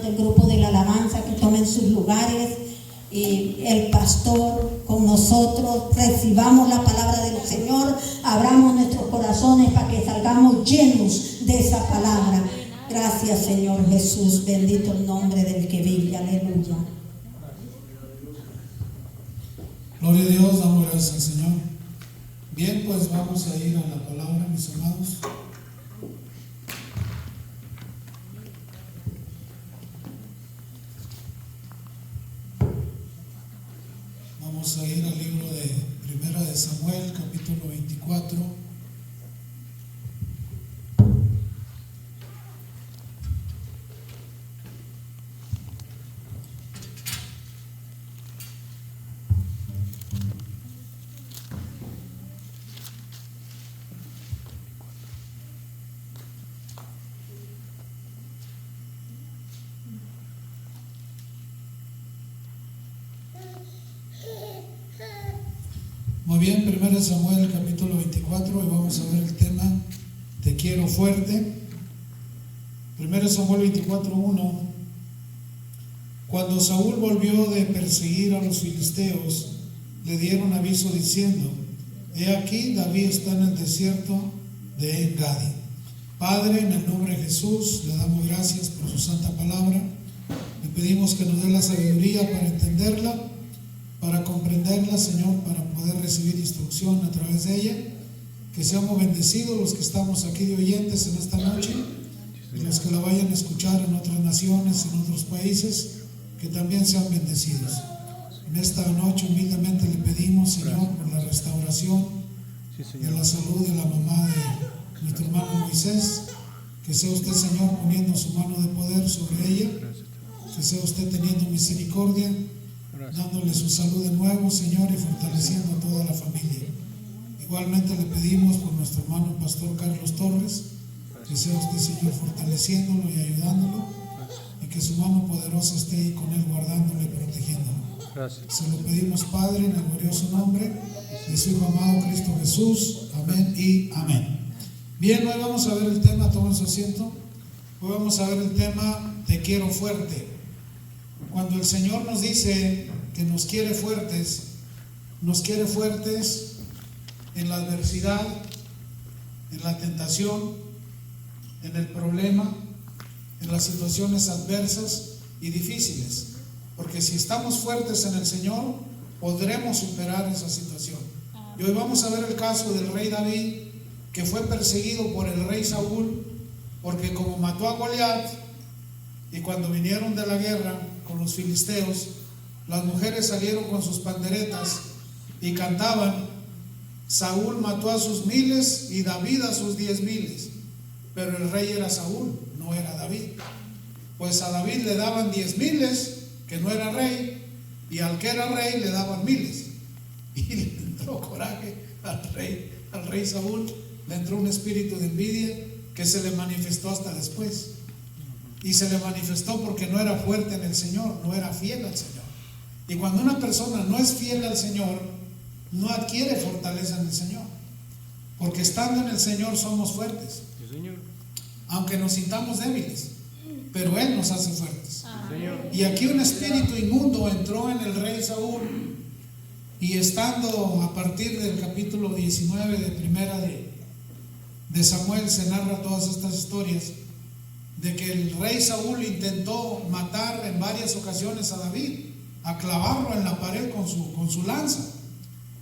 del grupo de la alabanza que tomen sus lugares, y el pastor con nosotros, recibamos la palabra del Señor, abramos nuestros corazones para que salgamos llenos de esa palabra. Gracias, Señor Jesús, bendito el nombre del que vive, aleluya. Gloria a Dios, damos gracias al Señor. Bien, pues vamos a ir a la palabra, mis amados. Vamos a ir al libro de Primera de Samuel, capítulo 24. Muy bien, 1 Samuel capítulo 24, y vamos a ver el tema Te quiero fuerte. 1 Samuel 24:1. Cuando Saúl volvió de perseguir a los filisteos, le dieron aviso diciendo: He aquí, David está en el desierto de En-Gadi. Padre, en el nombre de Jesús, le damos gracias por su santa palabra. Le pedimos que nos dé la sabiduría para entenderla, para comprenderla, Señor, para poder recibir instrucción a través de ella. Que seamos bendecidos los que estamos aquí de oyentes en esta noche, y los que la vayan a escuchar en otras naciones, en otros países, que también sean bendecidos. En esta noche humildemente le pedimos, Señor, por la restauración de la salud de la mamá de nuestro hermano Moisés. Que sea usted, Señor, poniendo su mano de poder sobre ella, que sea usted teniendo misericordia, dándole su salud de nuevo, Señor, y fortaleciendo a toda la familia. Igualmente le pedimos por nuestro hermano pastor Carlos Torres, que sea usted, Señor, fortaleciéndolo y ayudándolo, y que su mano poderosa esté ahí con él, guardándolo y protegiéndolo. Gracias. Se lo pedimos, Padre, en el glorioso nombre de su Hijo amado Cristo Jesús. Amén y amén. Bien, hoy vamos a ver el tema, tomen su asiento. Hoy vamos a ver el tema Te quiero fuerte. Cuando el Señor nos dice que nos quiere fuertes en la adversidad, en la tentación, en el problema, en las situaciones adversas y difíciles. Porque si estamos fuertes en el Señor, podremos superar esa situación. Y hoy vamos a ver el caso del rey David, que fue perseguido por el rey Saúl, porque como mató a Goliat, y cuando vinieron de la guerra con los filisteos, las mujeres salieron con sus panderetas y cantaban: Saúl mató a sus miles y David a sus 10,000. Pero el rey era Saúl, no era David. Pues a David le daban 10,000, que no era rey, y al que era rey le daban miles. Y le entró coraje al rey Saúl, le entró un espíritu de envidia que se le manifestó hasta después. Y se le manifestó porque no era fuerte en el Señor, no era fiel al Señor. Y cuando una persona no es fiel al Señor, no adquiere fortaleza en el Señor. Porque estando en el Señor somos fuertes. Sí, Señor. Aunque nos sintamos débiles, pero Él nos hace fuertes. Sí, Señor. Y aquí un espíritu inmundo entró en el rey Saúl, y estando a partir del capítulo 19 de Primera de Samuel se narra todas estas historias de que el rey Saúl intentó matar en varias ocasiones a David, a clavarlo en la pared con su lanza,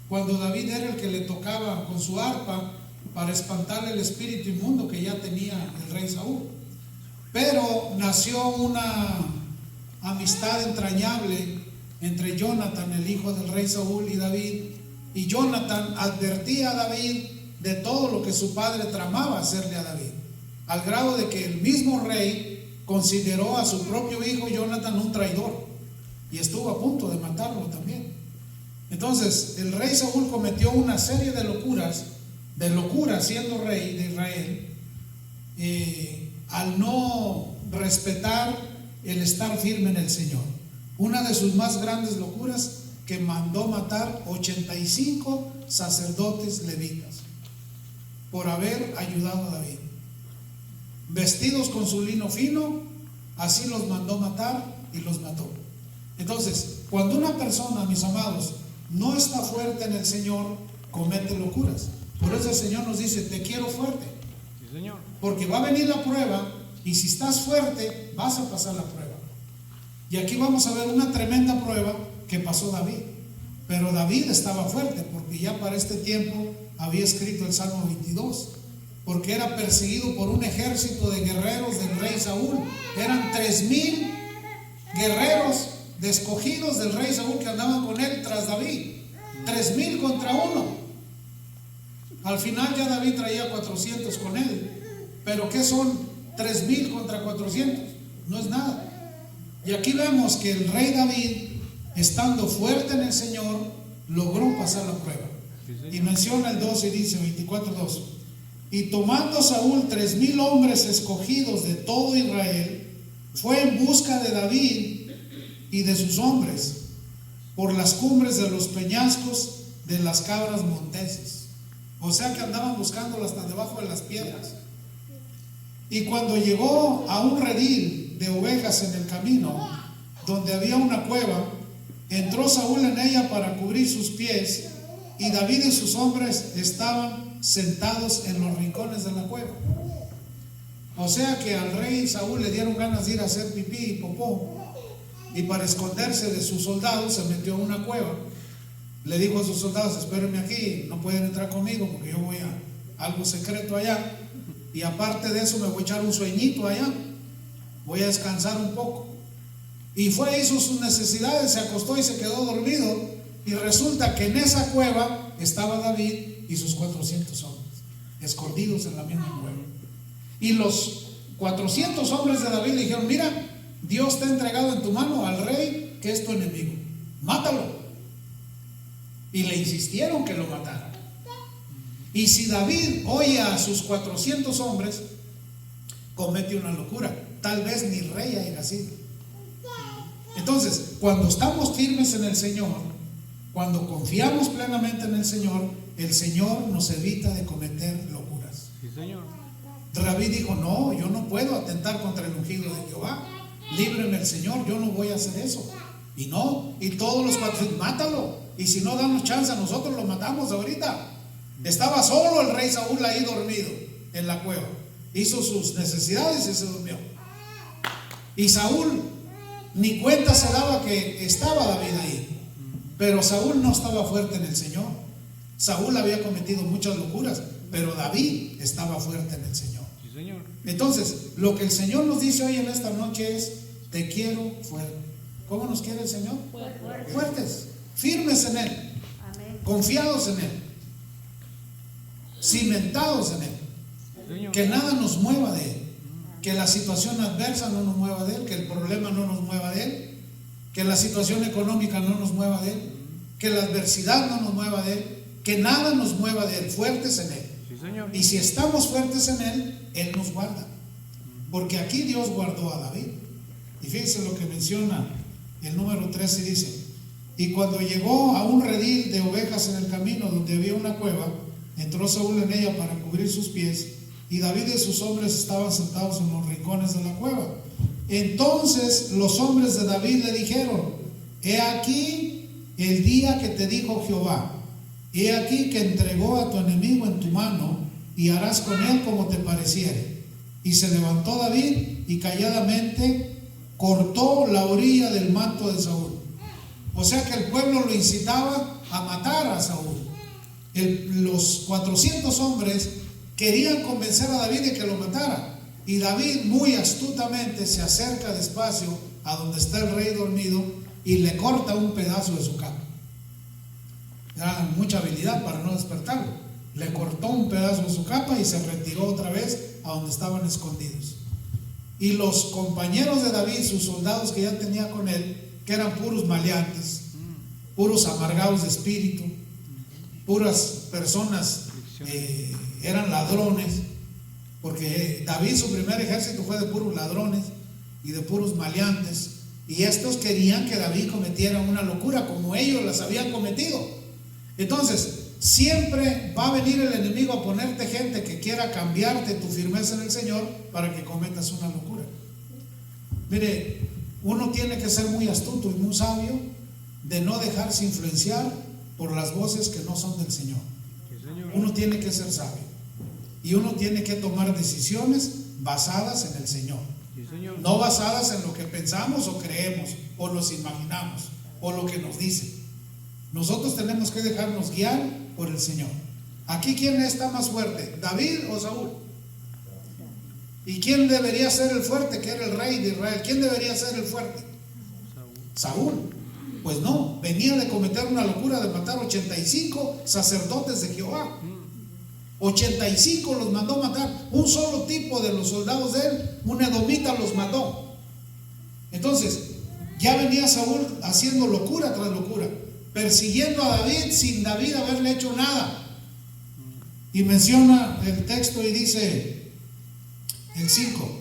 cuando David era el que le tocaba con su arpa para espantarle el espíritu inmundo que ya tenía el rey Saúl. Pero nació una amistad entrañable entre Jonatán, el hijo del rey Saúl, y David, y Jonatán advertía a David de todo lo que su padre tramaba hacerle a David, al grado de que el mismo rey consideró a su propio hijo Jonatán un traidor y estuvo a punto de matarlo también. Entonces el rey Saúl cometió una serie de locuras siendo rey de Israel, al no respetar el estar firme en el Señor. Una de sus más grandes locuras, que mandó matar 85 sacerdotes levitas por haber ayudado a David, vestidos con su lino fino, así los mandó matar y los mató. Entonces, cuando una persona, mis amados, no está fuerte en el Señor, comete locuras. Por eso el Señor nos dice: te quiero fuerte. Sí, Señor. Porque va a venir la prueba, y si estás fuerte, vas a pasar la prueba. Y aquí vamos a ver una tremenda prueba que pasó David. Pero David estaba fuerte, porque ya para este tiempo había escrito el Salmo 22, porque era perseguido por un ejército de guerreros del rey Saúl. Eran 3,000 guerreros de escogidos del rey Saúl que andaban con él tras David. 3,000 contra uno. Al final ya David traía 400 con él. Pero ¿qué son 3,000 contra 400? No es nada. Y aquí vemos que el rey David, estando fuerte en el Señor, logró pasar la prueba. Y menciona el 12 y dice, 24:2: y tomando Saúl 3,000 hombres escogidos de todo Israel, fue en busca de David y de sus hombres por las cumbres de los peñascos de las cabras monteses. O sea que andaban buscándolas hasta debajo de las piedras. Y cuando llegó a un redil de ovejas en el camino, donde había una cueva, entró Saúl en ella para cubrir sus pies, y David y sus hombres estaban sentados en los rincones de la cueva. O sea que al rey Saúl le dieron ganas de ir a hacer pipí y popó, y para esconderse de sus soldados se metió en una cueva. Le dijo a sus soldados: espérenme aquí, no pueden entrar conmigo porque yo voy a algo secreto allá, y aparte de eso me voy a echar un sueñito allá, voy a descansar un poco. Y fue, hizo sus necesidades, se acostó y se quedó dormido. Y resulta que en esa cueva estaba David y sus 400 hombres, escondidos en la misma cueva. Y los 400 hombres de David le dijeron: mira, Dios te ha entregado en tu mano al rey que es tu enemigo, mátalo. Y le insistieron que lo matara. Y si David oye a sus 400 hombres, comete una locura, tal vez ni rey haya sido. Entonces, cuando estamos firmes en el Señor, cuando confiamos plenamente en el Señor nos evita de cometer locuras. Sí, Señor. David dijo: no, yo no puedo atentar contra el ungido de Jehová, líbreme el Señor, yo no voy a hacer eso. Y no, y todos los 400, mátalo, y si no damos chance, nosotros lo matamos ahorita. Estaba solo el rey Saúl ahí dormido en la cueva, hizo sus necesidades y se durmió. Y Saúl ni cuenta se daba que estaba David ahí. Pero Saúl no estaba fuerte en el Señor. Saúl había cometido muchas locuras, pero David estaba fuerte en el Señor. Sí, Señor. Entonces, lo que el Señor nos dice hoy en esta noche es: te quiero fuerte. ¿Cómo nos quiere el Señor? Fuertes, firmes en Él, Amén. confiados en Él, cimentados en Él. Sí, Señor. Que nada nos mueva de Él, que la situación adversa no nos mueva de Él, que el problema no nos mueva de Él, que la situación económica no nos mueva de Él, que la adversidad no nos mueva de Él, que nada nos mueva de Él, fuertes en Él. Sí, Señor. Y si estamos fuertes en Él nos guarda, porque aquí Dios guardó a David. Y fíjense lo que menciona el número 13, dice: y cuando llegó a un redil de ovejas en el camino donde había una cueva, entró Saúl en ella para cubrir sus pies, y David y sus hombres estaban sentados en los rincones de la cueva. Entonces los hombres de David le dijeron: he aquí el día que te dijo Jehová, he aquí que entregó a tu enemigo en tu mano, y harás con él como te pareciere. Y se levantó David y calladamente cortó la orilla del manto de Saúl. O sea que el pueblo lo incitaba a matar a Saúl. Los 400 hombres querían convencer a David de que lo matara, y David muy astutamente se acerca despacio a donde está el rey dormido y le corta un pedazo de su capa. Era mucha habilidad para no despertarlo. Le cortó un pedazo de su capa y se retiró otra vez a donde estaban escondidos. Y los compañeros de David, sus soldados que ya tenía con él, que eran puros maleantes, puros amargados de espíritu, puras personas, eran ladrones, porque David, su primer ejército fue de puros ladrones y de puros maleantes, y estos querían que David cometiera una locura como ellos las habían cometido. Entonces, siempre va a venir el enemigo a ponerte gente que quiera cambiarte tu firmeza en el Señor para que cometas una locura. Mire, uno tiene que ser muy astuto y muy sabio de no dejarse influenciar por las voces que no son del Señor. Uno tiene que ser sabio y uno tiene que tomar decisiones basadas en el Señor, no basadas en lo que pensamos o creemos o nos imaginamos o lo que nos dicen. Nosotros tenemos que dejarnos guiar por el Señor. Aquí, ¿quién está más fuerte? ¿David o Saúl? ¿Y quién debería ser el fuerte? Que era el rey de Israel. ¿Quién debería ser el fuerte? Saúl. Pues no, venía de cometer una locura de matar 85 sacerdotes de Jehová. 85 los mandó matar. Un solo tipo de los soldados de él, un edomita, los mató. Entonces, ya venía Saúl haciendo locura tras locura, persiguiendo a David sin David haberle hecho nada. Y menciona el texto y dice el 5,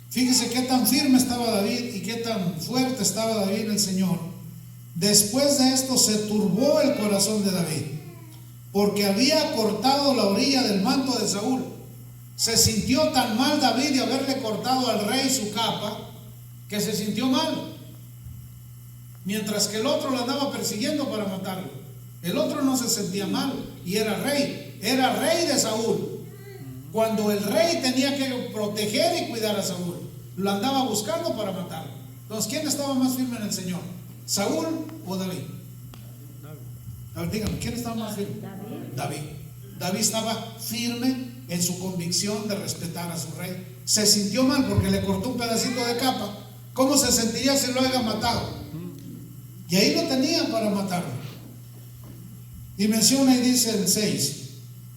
fíjese qué tan firme estaba David y qué tan fuerte estaba David en el Señor. Después de esto se turbó el corazón de David, porque había cortado la orilla del manto de Saúl. Se sintió tan mal David de haberle cortado al rey su capa, que se sintió mal, mientras que el otro lo andaba persiguiendo para matarlo. El otro no se sentía mal y era rey de Saúl. Cuando el rey tenía que proteger y cuidar a Saúl, lo andaba buscando para matarlo. Entonces, ¿quién estaba más firme en el Señor? ¿Saúl o David? A ver, dígame, ¿quién estaba más firme? David. David estaba firme en su convicción de respetar a su rey. Se sintió mal porque le cortó un pedacito de capa. ¿Cómo se sentiría si lo haya matado? Y ahí lo tenía para matarlo. Y menciona y dice el 6,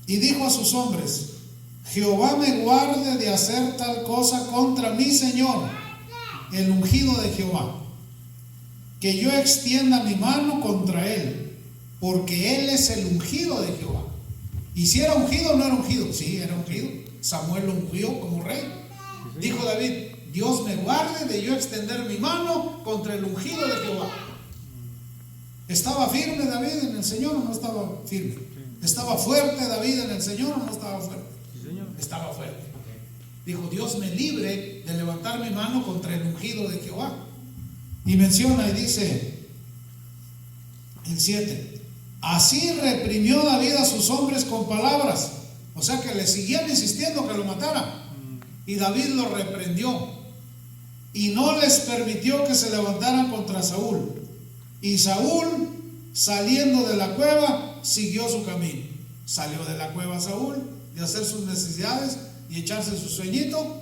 y dijo a sus hombres: Jehová me guarde de hacer tal cosa contra mi Señor, el ungido de Jehová, que yo extienda mi mano contra él, porque él es el ungido de Jehová. ¿Y si era ungido o no era ungido? Sí, era ungido. Samuel lo ungió como rey. Dijo David: Dios me guarde de yo extender mi mano contra el ungido de Jehová. ¿Estaba firme David en el Señor o no estaba firme? ¿Estaba fuerte David en el Señor o no estaba fuerte? Estaba fuerte. Dijo: Dios me libre de levantar mi mano contra el ungido de Jehová. Y menciona y dice el 7, así reprimió David a sus hombres con palabras. O sea que le siguieron insistiendo que lo matara. Y David lo reprendió y no les permitió que se levantaran contra Saúl. Y Saúl, saliendo de la cueva, siguió su camino. Salió de la cueva Saúl de hacer sus necesidades y echarse su sueñito.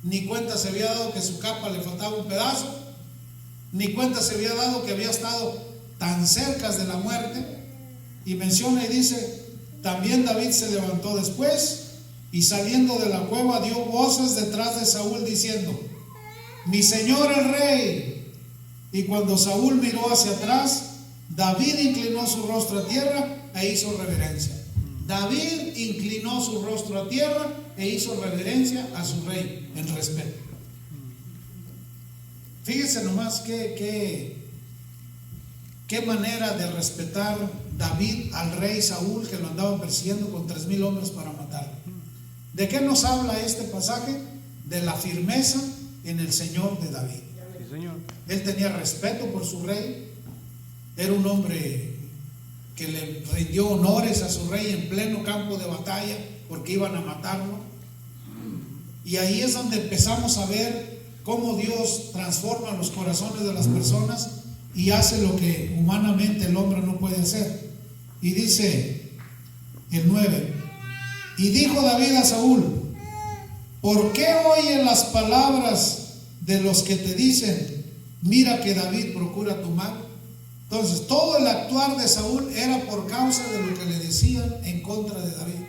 Ni cuenta se había dado que su capa le faltaba un pedazo, ni cuenta se había dado que había estado tan cerca de la muerte. Y menciona y dice: también David se levantó después y saliendo de la cueva dio voces detrás de Saúl diciendo: mi señor el rey. Y cuando Saúl miró hacia atrás, David inclinó su rostro a tierra e hizo reverencia. David inclinó su rostro a tierra e hizo reverencia a su rey en respeto. Fíjense nomás qué manera de respetar David al rey Saúl, que lo andaban persiguiendo con 3,000 hombres para matarlo. ¿De qué nos habla este pasaje? De la firmeza en el Señor de David. Sí, señor. Él tenía respeto por su rey. Era un hombre que le rindió honores a su rey en pleno campo de batalla porque iban a matarlo. Y ahí es donde empezamos a ver cómo Dios transforma los corazones de las personas y hace lo que humanamente el hombre no puede hacer. Y dice el 9, y dijo David a Saúl: ¿por qué oyes las palabras de los que te dicen, mira que David procura tu mal? Entonces todo el actuar de Saúl era por causa de lo que le decían en contra de David.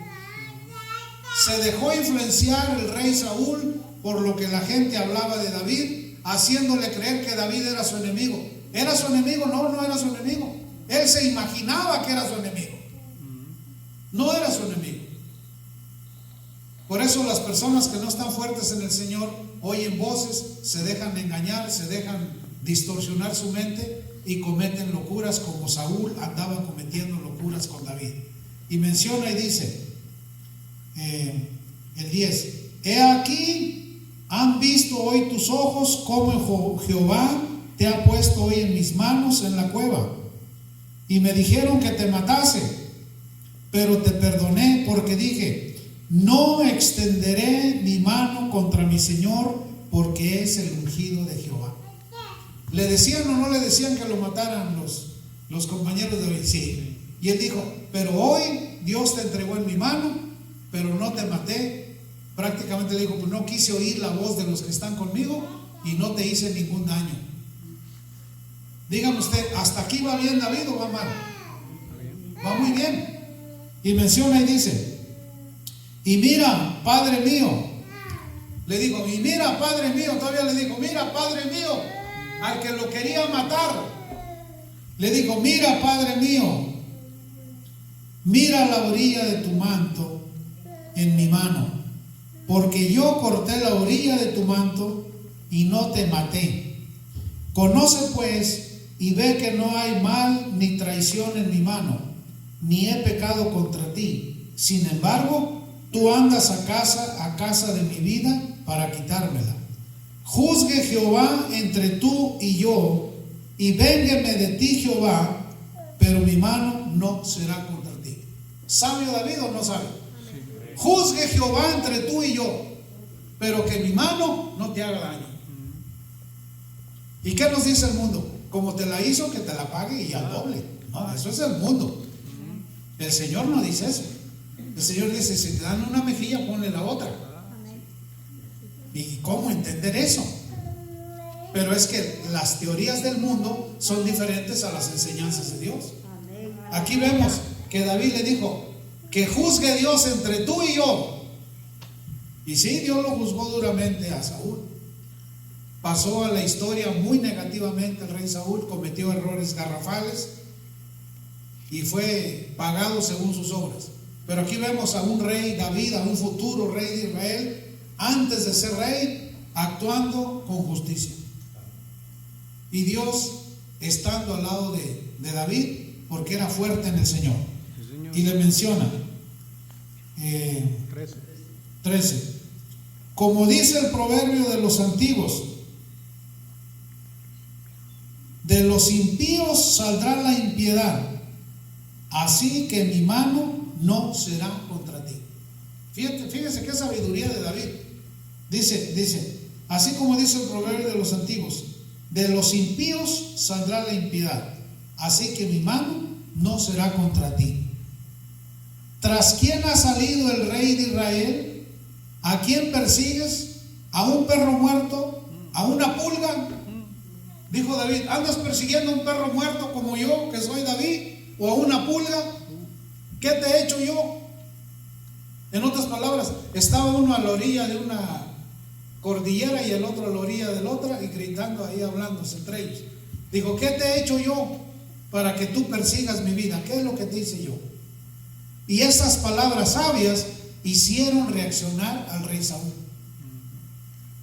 Se dejó influenciar el rey Saúl por lo que la gente hablaba de David, haciéndole creer que David era su enemigo. ¿Era su enemigo? No, no era su enemigo. Él se imaginaba que era su enemigo. No era su enemigo. Por eso las personas que no están fuertes en el Señor oyen voces, se dejan engañar, se dejan distorsionar su mente y cometen locuras como Saúl andaba cometiendo locuras con David. Y menciona y dice el 10, he aquí ¿Han visto hoy tus ojos cómo Jehová te ha puesto hoy en mis manos en la cueva? Y me dijeron que te matase, pero te perdoné porque dije, no extenderé mi mano contra mi Señor, porque es el ungido de Jehová. ¿Le decían o no le decían que lo mataran los compañeros de hoy? Sí. Y él dijo, pero hoy Dios te entregó en mi mano, pero no te maté. Prácticamente le dijo, pues no quise oír la voz de los que están conmigo y no te hice ningún daño. Dígame usted, ¿hasta aquí va bien David o va mal? Va muy bien. Y menciona y dice, y mira, Padre mío, le dijo, y mira, Padre mío, todavía le dijo, mira, Padre mío, al que lo quería matar, le dijo, mira, Padre mío, mira la orilla de tu manto en mi mano, porque yo corté la orilla de tu manto y no te maté. Conoce pues y ve que no hay mal ni traición en mi mano, ni he pecado contra ti. Sin embargo, tú andas a casa de mi vida para quitármela. Juzgue Jehová entre tú y yo, y véngueme de ti Jehová, pero mi mano no será contra ti. ¿Sabio David o no sabe? Juzgue Jehová entre tú y yo, pero que mi mano no te haga daño. ¿Y qué nos dice el mundo? Como te la hizo, que te la pague y al doble. No, eso es el mundo. El Señor no dice eso. El Señor dice, si te dan una mejilla, ponle la otra. ¿Y cómo entender eso? Pero es que las teorías del mundo son diferentes a las enseñanzas de Dios. Aquí vemos que David le dijo, que juzgue Dios entre tú y yo. Y sí, Dios lo juzgó duramente a Saúl. Pasó a la historia muy negativamente el rey Saúl, cometió errores garrafales y fue pagado según sus obras. Pero aquí vemos a un rey David, a un futuro rey de Israel, antes de ser rey, actuando con justicia. Y Dios estando al lado de David, porque era fuerte en el Señor. Y le menciona 13. Como dice el proverbio de los antiguos, de los impíos saldrá la impiedad, así que mi mano no será contra ti. Fíjese qué sabiduría de David. Dice, así como dice el proverbio de los antiguos, de los impíos saldrá la impiedad, así que mi mano no será contra ti. ¿Tras quién ha salido el rey de Israel? ¿A quién persigues? ¿A un perro muerto? ¿A una pulga? Dijo David, ¿andas persiguiendo a un perro muerto como yo, que soy David? ¿O a una pulga? ¿Qué te he hecho yo? En otras palabras, estaba uno a la orilla de una cordillera y el otro a la orilla de la otra, y gritando ahí, hablándose entre ellos. Dijo, ¿qué te he hecho yo para que tú persigas mi vida? ¿Qué es lo que te hice yo? Y esas palabras sabias hicieron reaccionar al rey Saúl.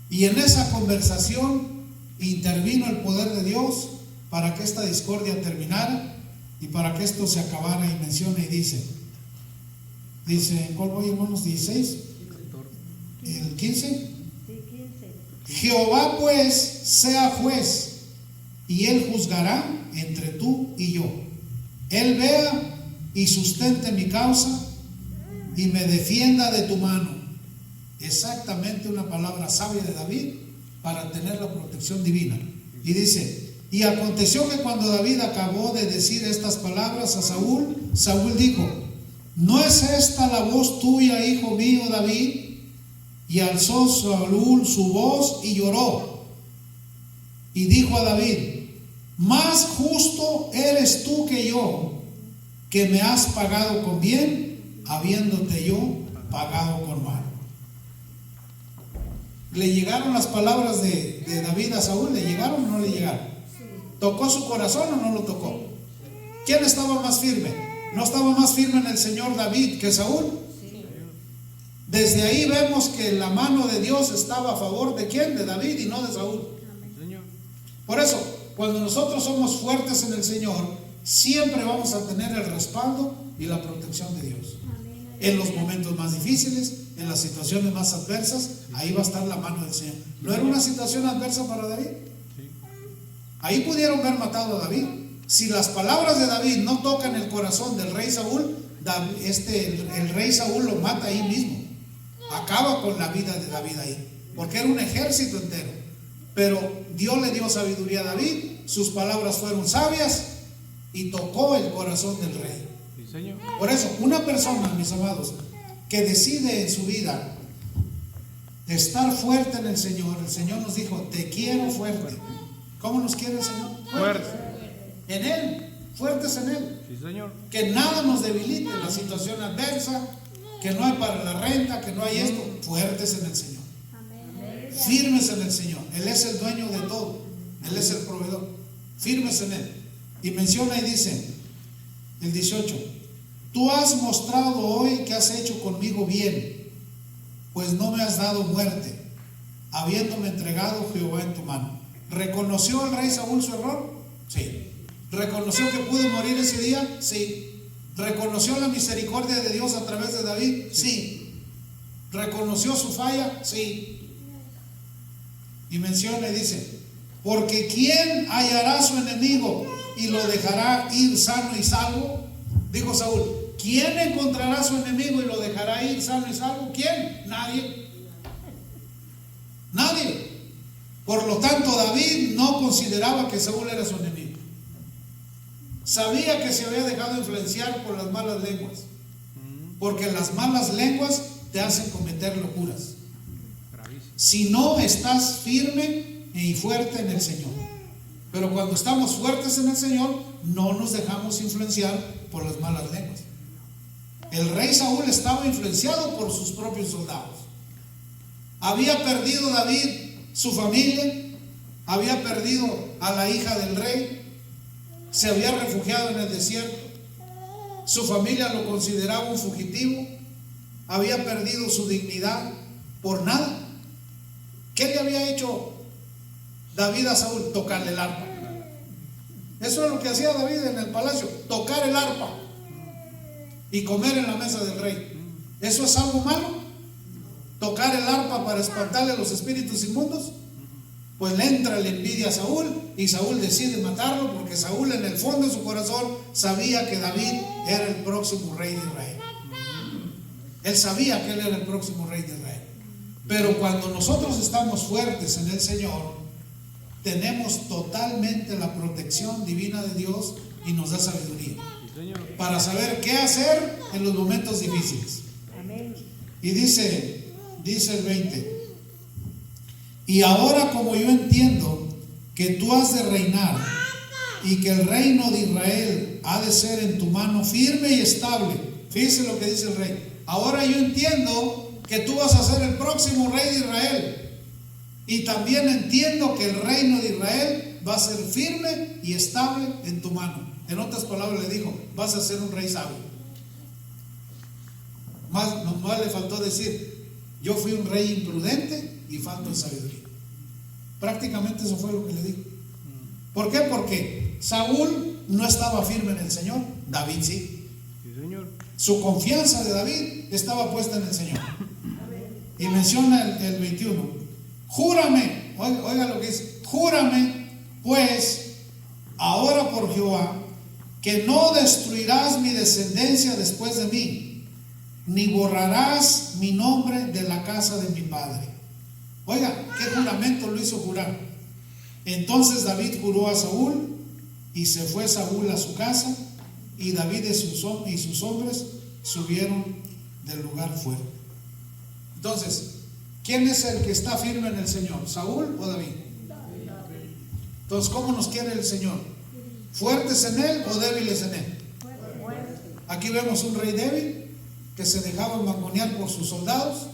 Y en esa conversación intervino el poder de Dios para que esta discordia terminara y para que esto se acabara. Y menciona y dice, ¿cuál voy, hermanos? 16, el 15. Jehová pues sea juez, y él juzgará entre tú y yo. Él vea y sustente mi causa y me defienda de tu mano. Exactamente una palabra sabia de David para tener la protección divina. Y dice, y aconteció que cuando David acabó de decir estas palabras a Saúl, Saúl dijo, ¿no es esta la voz tuya, hijo mío David? Y alzó Saúl su voz y lloró. Y dijo a David, más justo eres tú que yo, que me has pagado con bien, habiéndote yo pagado con mal. ¿Le llegaron las palabras de David a Saúl? ¿Le llegaron o no le llegaron? ¿Tocó su corazón o no lo tocó? ¿Quién estaba más firme? ¿No estaba más firme en el Señor David que Saúl? Desde ahí vemos que la mano de Dios estaba a favor de ¿quién? De David y no de Saúl. Por eso, cuando nosotros somos fuertes en el Señor, siempre vamos a tener el respaldo y la protección de Dios. En los momentos más difíciles en las situaciones más adversas, ahí va a estar la mano del Señor. ¿No era una situación adversa para David? Ahí pudieron haber matado a David. Si las palabras de David no tocan el corazón del rey Saúl, el rey Saúl lo mata ahí mismo. Acaba con la vida de David ahí, porque era un ejército entero. Pero Dios le dio sabiduría a David, sus palabras fueron sabias y tocó el corazón del rey. Sí, Señor. Por eso, una persona, mis amados, que decide en su vida estar fuerte en el Señor nos dijo: te quiero fuerte. ¿Cómo nos quiere el Señor? Fuerte. En Él, fuertes en Él. Sí, Señor. Que nada nos debilite en la situación adversa, que no hay para la renta, que no hay esto. Fuertes en el Señor. Firmes en el Señor. Él es el dueño de todo. Él es el proveedor. Firmes en Él. Y menciona y dice, el 18: tú has mostrado hoy que has hecho conmigo bien, pues no me has dado muerte, habiéndome entregado Jehová en tu mano. ¿Reconoció el rey Saúl su error? Sí. ¿Reconoció que pudo morir ese día? Sí. ¿Reconoció la misericordia de Dios a través de David? Sí. ¿Reconoció su falla? Sí. Y menciona y dice: porque ¿quién hallará a su enemigo y lo dejará ir sano y salvo? Dijo Saúl: ¿quién encontrará a su enemigo y lo dejará ir sano y salvo? ¿Quién? Nadie. Nadie. Por lo tanto, David no consideraba que Saúl era su enemigo. Sabía que se había dejado influenciar por las malas lenguas, porque las malas lenguas te hacen cometer locuras. Si no estás firme y fuerte en el Señor. Pero cuando estamos fuertes en el Señor, no nos dejamos influenciar por las malas lenguas. El rey Saúl estaba influenciado por sus propios soldados. Había perdido David su familia, había perdido a la hija del rey, se había refugiado en el desierto, su familia lo consideraba un fugitivo, había perdido su dignidad por nada. ¿Qué le había hecho David a Saúl? Tocarle el arpa. Eso es lo que hacía David en el palacio, tocar el arpa y comer en la mesa del rey. ¿Eso es algo malo? ¿Tocar el arpa para espantarle a los espíritus inmundos? Pues le entra la envidia a Saúl y Saúl decide matarlo, porque Saúl en el fondo de su corazón sabía que David era el próximo rey de Israel. Él sabía que él era el próximo rey de Israel. Pero cuando nosotros estamos fuertes en el Señor, tenemos totalmente la protección divina de Dios y nos da sabiduría para saber qué hacer en los momentos difíciles. Y dice el 20: y ahora, como yo entiendo que tú has de reinar y que el reino de Israel ha de ser en tu mano firme y estable. Fíjese lo que dice el rey: ahora yo entiendo que tú vas a ser el próximo rey de Israel, y también entiendo que el reino de Israel va a ser firme y estable en tu mano. En otras palabras le dijo: vas a ser un rey sabio. Más le faltó decir: yo fui un rey imprudente y falto en sabiduría. Prácticamente eso fue lo que le dijo. ¿Por qué? Porque Saúl no estaba firme en el Señor, David sí. Sí, Señor. Su confianza de David estaba puesta en el Señor. Y menciona el 21: júrame, oiga lo que dice: júrame pues ahora por Jehová que no destruirás mi descendencia después de mí, ni borrarás mi nombre de la casa de mi padre. Oiga, ¿qué juramento lo hizo jurar? Entonces David juró a Saúl, y se fue Saúl a su casa, y David y sus hombres subieron del lugar fuerte. Entonces, ¿quién es el que está firme en el Señor? ¿Saúl o David? Entonces, ¿cómo nos quiere el Señor? ¿Fuertes en Él o débiles en Él? Aquí vemos un rey débil que se dejaba mangonear por sus soldados,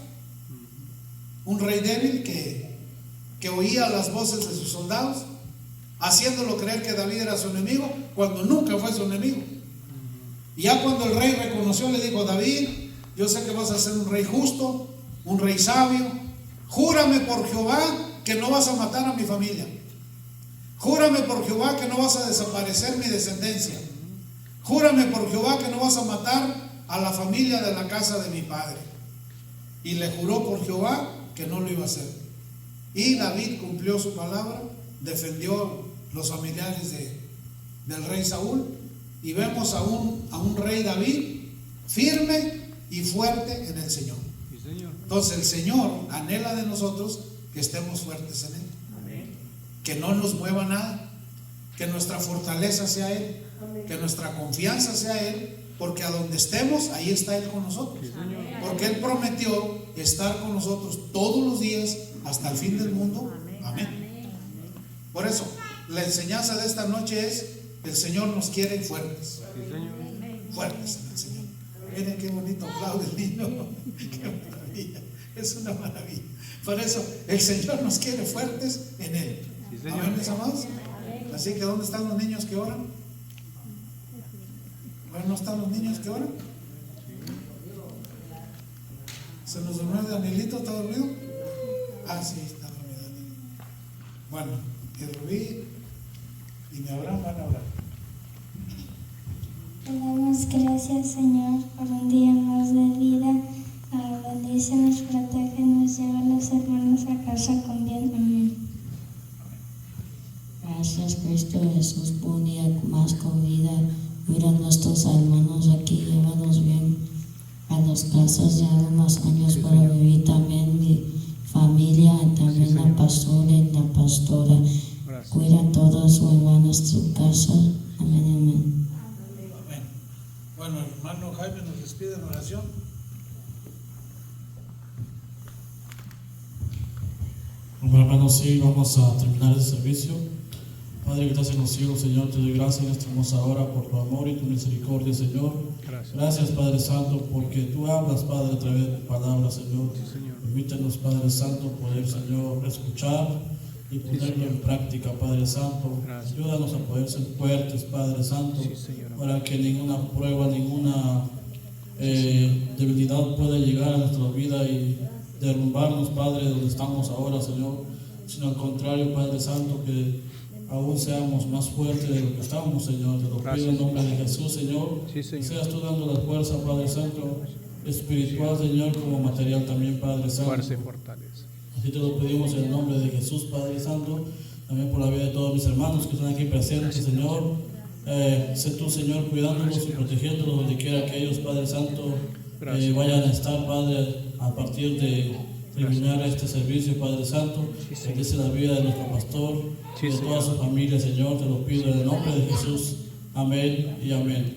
un rey débil que oía las voces de sus soldados, haciéndolo creer que David era su enemigo, cuando nunca fue su enemigo. Y ya cuando el rey reconoció, le dijo: David, yo sé que vas a ser un rey justo, un rey sabio. Júrame por Jehová que no vas a matar a mi familia. Júrame por Jehová que no vas a desaparecer mi descendencia. Júrame por Jehová que no vas a matar a la familia de la casa de mi padre. y le juró por Jehová que no lo iba a hacer. Y David cumplió su palabra, defendió los familiares del rey Saúl, y vemos a un rey David firme y fuerte en el Señor. Entonces el Señor anhela de nosotros que estemos fuertes en Él. Amén. Que no nos mueva nada, que nuestra fortaleza sea Él, que nuestra confianza sea Él, porque a donde estemos, ahí está Él con nosotros. Porque Él prometió estar con nosotros todos los días hasta el fin del mundo. Amén. Por eso, la enseñanza de esta noche es: el Señor nos quiere fuertes. Fuertes en el Señor. Miren qué bonito aplaude el niño. Qué maravilla. Es una maravilla. Por eso, el Señor nos quiere fuertes en Él. Amén, mis amados. Así que, ¿dónde están los niños que oran? Bueno, ¿no están los niños que oran? ¿Se nos durmió Danielito? ¿Está dormido? Ah, sí, está dormido Daniel. Bueno, que Rubí y mi Abraham van a orar. Te damos gracias, Señor, por un día más de vida. Bendícenos, protégenos, lleva a los hermanos a casa con bien. Amén. Gracias, Cristo Jesús, por un día más con vida. Cuida a nuestros hermanos aquí, llévanos bien a las casas, ya unos años para vivir también mi familia, y también la pastora y la pastora. Cuida a todos sus hermanos de su casa. Amén, amén. Amén. Bueno, el hermano Jaime nos despide en oración. Bueno, hermanos, sí, vamos a terminar el servicio. Padre que estás en los cielos, Señor, te doy gracias en esta hermosa hora por tu amor y tu misericordia, Señor. Gracias, Padre Santo, porque tú hablas, Padre, a través de tu palabra, Señor. Permítanos, Padre Santo, poder, Señor, escuchar y ponerlo en práctica, Padre Santo. Ayúdanos a poder ser fuertes, Padre Santo, para que ninguna prueba, ninguna debilidad pueda llegar a nuestra vida y derrumbarnos, Padre, donde estamos ahora, Señor, sino al contrario, Padre Santo, que aún seamos más fuertes de lo que estamos, Señor. Te lo pido en nombre de Jesús, Señor. Seas tú dando la fuerza, Padre Santo, espiritual, Señor, como material también, Padre Santo. Fuerza y fortaleza. Así te lo pedimos en el nombre de Jesús, Padre Santo, también por la vida de todos mis hermanos que están aquí presentes, Señor. Sé tú, Señor, cuidándolos y protegiéndolos donde quiera que ellos, Padre Santo, vayan a estar, Padre, a partir de terminar este servicio, Padre Santo. Bendice la vida de nuestro pastor y de toda su familia, Señor. Te lo pido en el nombre de Jesús. Amén y amén.